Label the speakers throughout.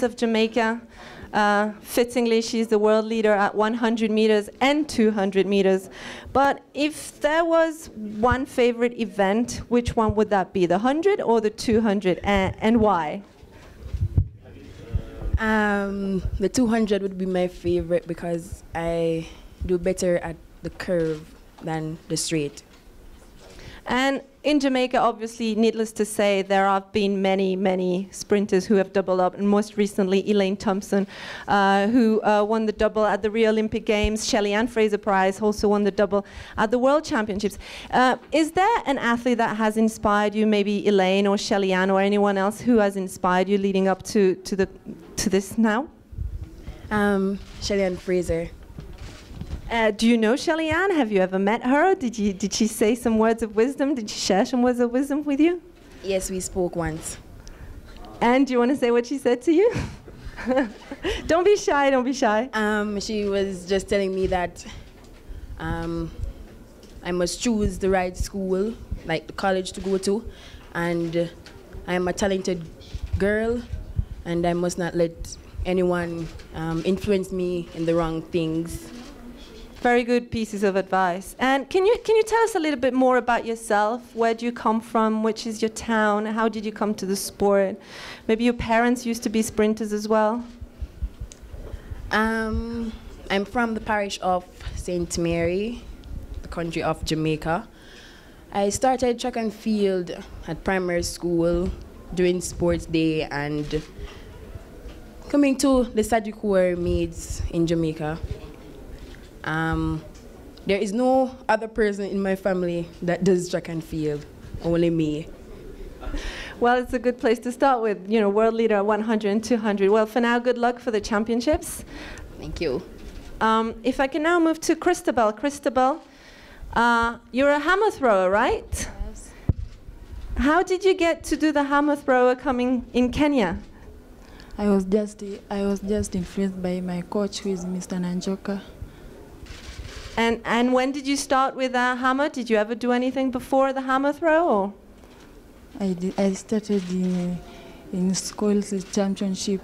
Speaker 1: of Jamaica. Fittingly, she's the world leader at 100 meters and 200 meters. But if there was one favorite event, which one would that be? The 100 or the 200, and why?
Speaker 2: The 200 would be my favorite because I do better at the curve than the straight.
Speaker 1: And in Jamaica, obviously, needless to say, there have been many, many sprinters who have doubled up, and most recently, Elaine Thompson, who won the double at the Rio Olympic Games. Shelly-Ann Fraser-Price also won the double at the World Championships. Is there an athlete that has inspired you, maybe Elaine or Shelly-Ann or anyone else who has inspired you leading up to this now?
Speaker 2: Shelly-Ann Fraser.
Speaker 1: Do you know Shelly-Ann? Have you ever met her? Did she say some words of wisdom? Did she share some words of wisdom with you?
Speaker 2: Yes, we spoke once.
Speaker 1: And do you want to say what she said to you? Don't be shy, don't be shy.
Speaker 2: She was just telling me that I must choose the right school, like the college to go to, and I'm a talented girl, and I must not let anyone influence me in the wrong things.
Speaker 1: Very good pieces of advice. And can you tell us a little bit more about yourself? Where do you come from? Which is your town? How did you come to the sport? Maybe your parents used to be sprinters as well?
Speaker 2: I'm from the parish of St. Mary, the country of Jamaica. I started track and field at primary school during sports day and coming to the Sadikour meets in Jamaica. There is no other person in my family that does track and field, only me.
Speaker 1: Well, it's a good place to start with, you know, world leader at 100 and 200. Well, for now, good luck for the championships.
Speaker 2: Thank you.
Speaker 1: If I can now move to Christabel. Christabel, you're a hammer thrower, right?
Speaker 3: Yes.
Speaker 1: How did you get to do the hammer thrower coming in Kenya?
Speaker 3: I was just influenced by my coach, who is Mr. Nanjoka.
Speaker 1: And when did you start with a hammer? Did you ever do anything before the hammer throw? Or?
Speaker 3: I started in schools championship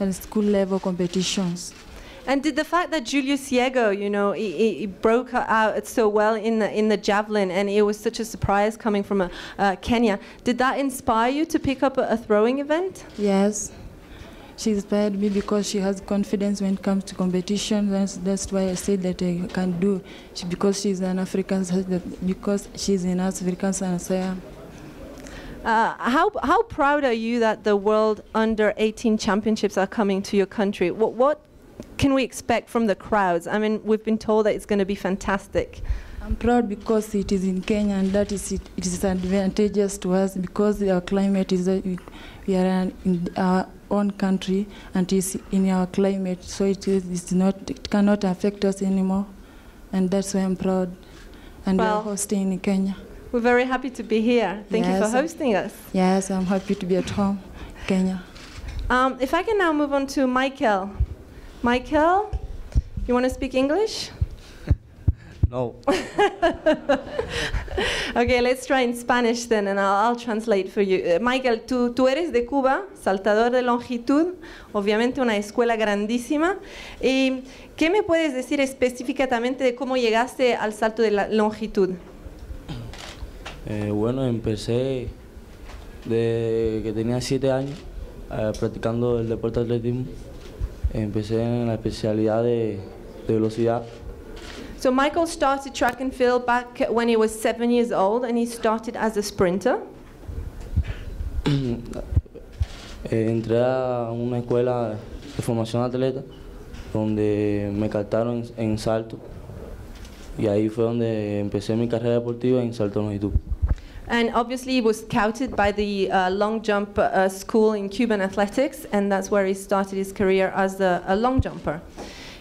Speaker 3: and school level competitions.
Speaker 1: And did the fact that Julius Ciego, you know, he broke out so well in the javelin, and it was such a surprise coming from Kenya, did that inspire you to pick up a throwing event?
Speaker 3: Yes. She inspired me because she has confidence when it comes to competition. That's why I said that I can do. Because she's an African, because she's an African, and so I am.
Speaker 1: How proud are you that the World Under-18 Championships are coming to your country? What can we expect from the crowds? I mean, we've been told that it's going to be fantastic.
Speaker 3: I'm proud because it is in Kenya, and that is it is advantageous to us because our climate is we are in our own country and it's in our climate, so it cannot affect us anymore, and that's why I'm proud. And we are hosting in Kenya.
Speaker 1: We're very happy to be here. Thank you for hosting us.
Speaker 3: Yes, I'm happy to be at home, Kenya.
Speaker 1: If I can now move on to Michael. Michael, you want to speak English?
Speaker 4: No.
Speaker 1: Okay, let's try in Spanish then, and I'll translate for you. Michael, tú eres de Cuba, saltador de longitud, obviamente una escuela grandísima. ¿Qué me puedes decir específicamente de cómo llegaste al salto de la longitud?
Speaker 4: Bueno, empecé de que tenía 7 años practicando el deporte de atletismo. Empecé en la especialidad de velocidad.
Speaker 1: So Michael started track and field back when he was 7 years old, and he started as a sprinter.
Speaker 4: Entré a una escuela de formación atleta donde me captaron en salto, y ahí fue donde empecé mi carrera deportiva en salto de longitud.
Speaker 1: And obviously he was scouted by the long jump school in Cuban athletics, and that's where he started his career as a long jumper.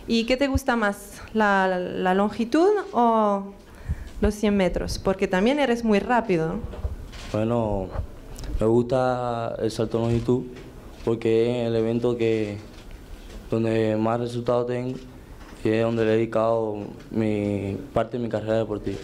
Speaker 1: ¿Y qué te gusta más, la longitud o los 100 metros? Porque también eres muy rápido.
Speaker 4: Bueno, me gusta el salto de longitud porque es el evento donde más resultados tengo y es donde le he dedicado parte de mi carrera deportiva.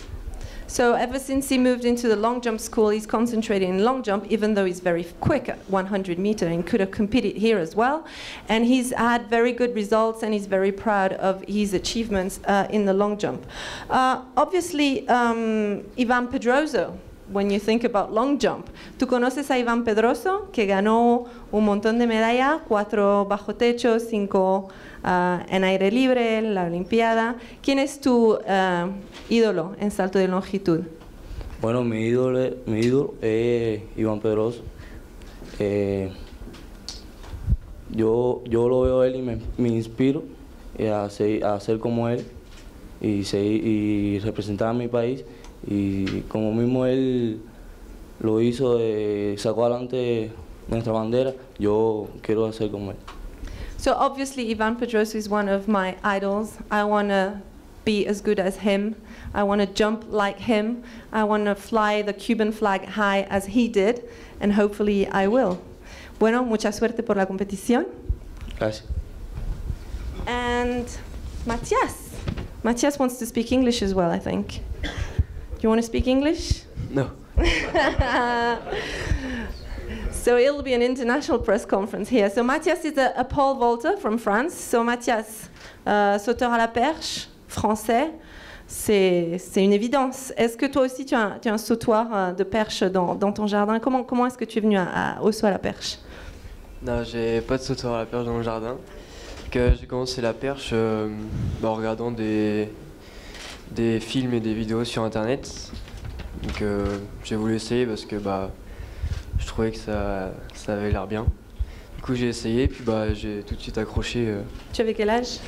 Speaker 1: So ever since he moved into the long jump school, he's concentrating in long jump, even though he's very quick at 100 meter and could have competed here as well. And he's had very good results, and he's very proud of his achievements in the long jump. Obviously, Iván Pedroso, when you think about long jump, ¿tú conoces a Iván Pedroso, que ganó un montón de medallas, 4 bajo techo, 5 en aire libre, la Olimpiada? ¿Quién es tu ídolo en salto de longitud?
Speaker 4: Bueno, mi ídolo es Iván Pedroso. Yo lo veo a él y me inspiro a ser como él y representar a mi país. Y como mismo él lo hizo, sacó adelante nuestra bandera, yo quiero hacer como él.
Speaker 1: So obviously Iván Pedroso is one of my idols. I want to be as good as him. I want to jump like him. I want to fly the Cuban flag high as he did, and hopefully I will. Bueno, mucha suerte por la competición.
Speaker 4: Gracias.
Speaker 1: And Matthias. Matthias wants to speak English as well, I think. Do you want to speak English?
Speaker 5: No.
Speaker 1: So it'll be an international press conference here. So Matthias is a pole vaulter from France. So Matthias, sauteur à la perche, français, c'est une évidence. Est-ce que toi aussi tu as un sautoir de perche dans ton jardin? Comment est-ce que tu es venu au saut à la perche?
Speaker 5: Non, j'ai pas de sautoir à la perche dans mon jardin. J'ai commencé la perche en regardant des films et des vidéos sur internet. Donc j'ai voulu essayer parce que je trouvais que ça avait l'air bien. Du coup j'ai essayé, puis j'ai tout de suite accroché.
Speaker 1: Tu avais quel âge?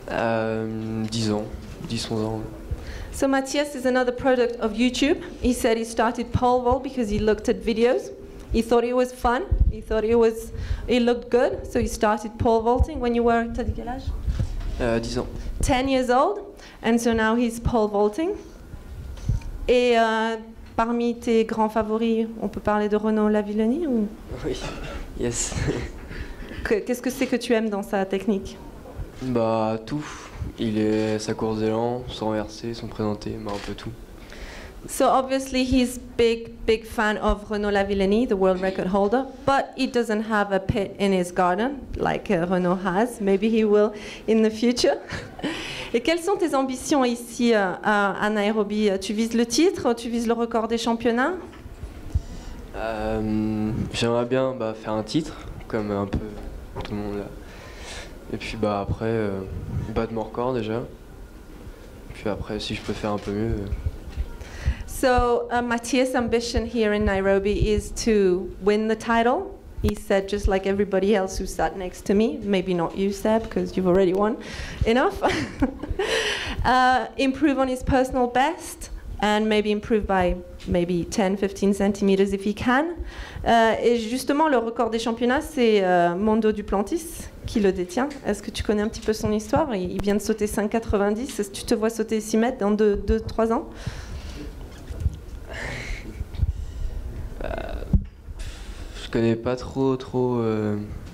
Speaker 5: 10 ans, 10-11 ans.
Speaker 1: So Matthias is another product of YouTube. He said he started pole vault because he looked at videos. He thought it was fun. He thought it looked good. So he started pole vaulting when you were, t'as dit quel âge?
Speaker 5: 10 ans.
Speaker 1: 10 years old. And so now he's pole vaulting. Et parmi tes grands favoris, on peut parler de Renaud Lavillenie ou?
Speaker 5: Oui, yes.
Speaker 1: Qu'est-ce que c'est que tu aimes dans sa technique?
Speaker 5: Tout. Sa course d'élan, son renversé, son présenté, un peu tout.
Speaker 1: So obviously he's big fan of Renaud Lavillenie, the world record holder, but he doesn't have a pit in his garden like Renaud has. Maybe he will in the future. Et quelles sont tes ambitions ici à Nairobi? Tu vises le titre? Tu vises le record des championnats?
Speaker 5: J'aimerais bien faire un titre, comme un peu tout le monde là. Et puis après, battre mon record déjà. Puis après, si je peux faire un peu mieux.
Speaker 1: So Matthias' ambition here in Nairobi is to win the title. He said, just like everybody else who sat next to me, maybe not you, Seb, because you've already won enough. Improve on his personal best, and maybe improve by maybe 10-15 centimeters if he can. Et justement, le record des championnats, c'est Mondo Duplantis qui le détient. Est-ce que tu connais un petit peu son histoire? Il vient de sauter 5,90. Est-ce que tu te vois sauter 6 mètres dans 2-3 ans?
Speaker 5: Je connais pas trop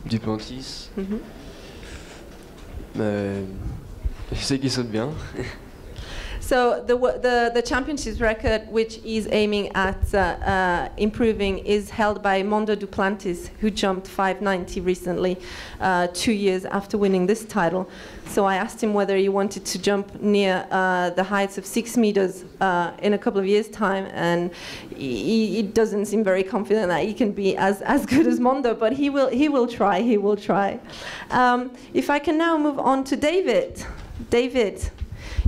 Speaker 5: Duplantis. Mais je sais qu'il saute bien.
Speaker 1: So the championship record, which he's aiming at improving, is held by Mondo Duplantis, who jumped 590 recently, 2 years after winning this title. So I asked him whether he wanted to jump near the heights of 6 meters in a couple of years' time, and he doesn't seem very confident that he can be as good as Mondo, but he will try. He will try. If I can now move on to David. David.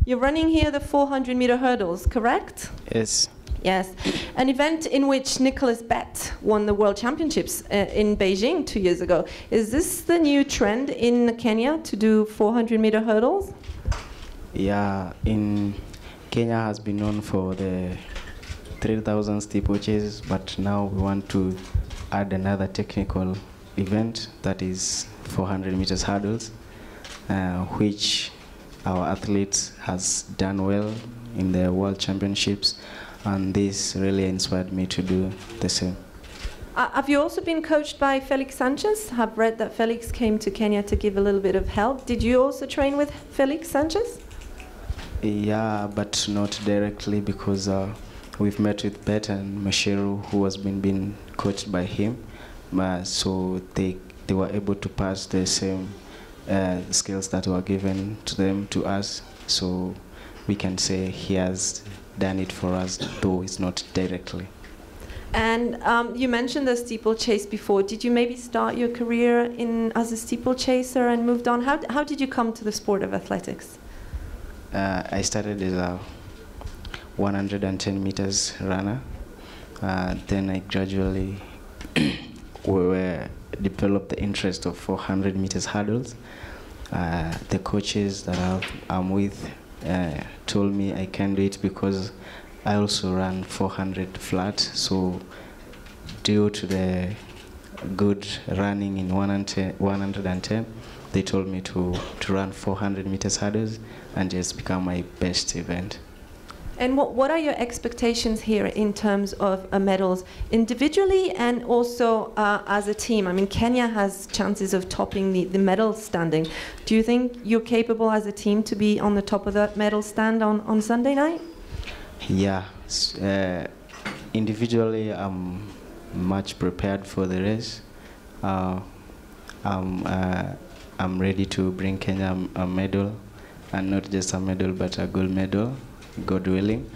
Speaker 1: You're running here the 400-meter hurdles, correct?
Speaker 6: Yes.
Speaker 1: Yes. An event in which Nicholas Bett won the World Championships in Beijing 2 years ago. Is this the new trend in Kenya to do 400-meter hurdles?
Speaker 6: Yeah, in Kenya has been known for the 3,000 steeplechases, but now we want to add another technical event that is 400 meters hurdles, which our athletes has done well in the World Championships, and this really inspired me to do the same.
Speaker 1: Have you also been coached by Felix Sanchez? I've read that Felix came to Kenya to give a little bit of help. Did you also train with Felix Sanchez?
Speaker 6: Yeah, but not directly because we've met with Bet and Masheru, who has been coached by him. So they were able to pass the same skills that were given to them to us. So we can say he has done it for us, though it's not directly.
Speaker 1: And you mentioned the steeplechase before. Did you maybe start your career as a steeplechaser and moved on? How did you come to the sport of athletics?
Speaker 6: I started as a 110 meters runner. Then I gradually developed the interest of 400 meters hurdles. The coaches that I'm with told me I can do it because I also ran 400 flat. So due to the good running in 110, they told me to run 400 meters hurdles and just become my best event.
Speaker 1: And what are your expectations here in terms of medals individually and also as a team? I mean, Kenya has chances of topping the medal standing. Do you think you're capable as a team to be on the top of that medal stand on Sunday night?
Speaker 6: Yeah. Individually, I'm much prepared for the race. I'm ready to bring Kenya a medal, and not just a medal, but a gold medal, God willing.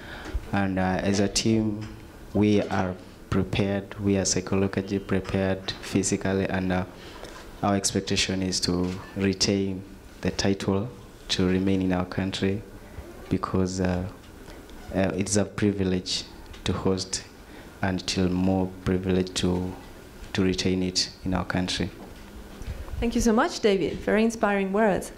Speaker 6: And as a team, we are prepared. We are psychologically prepared physically, and our expectation is to retain the title, to remain in our country, because it's a privilege to host, and still more privilege to retain it in our country.
Speaker 1: Thank you so much, David. Very inspiring words.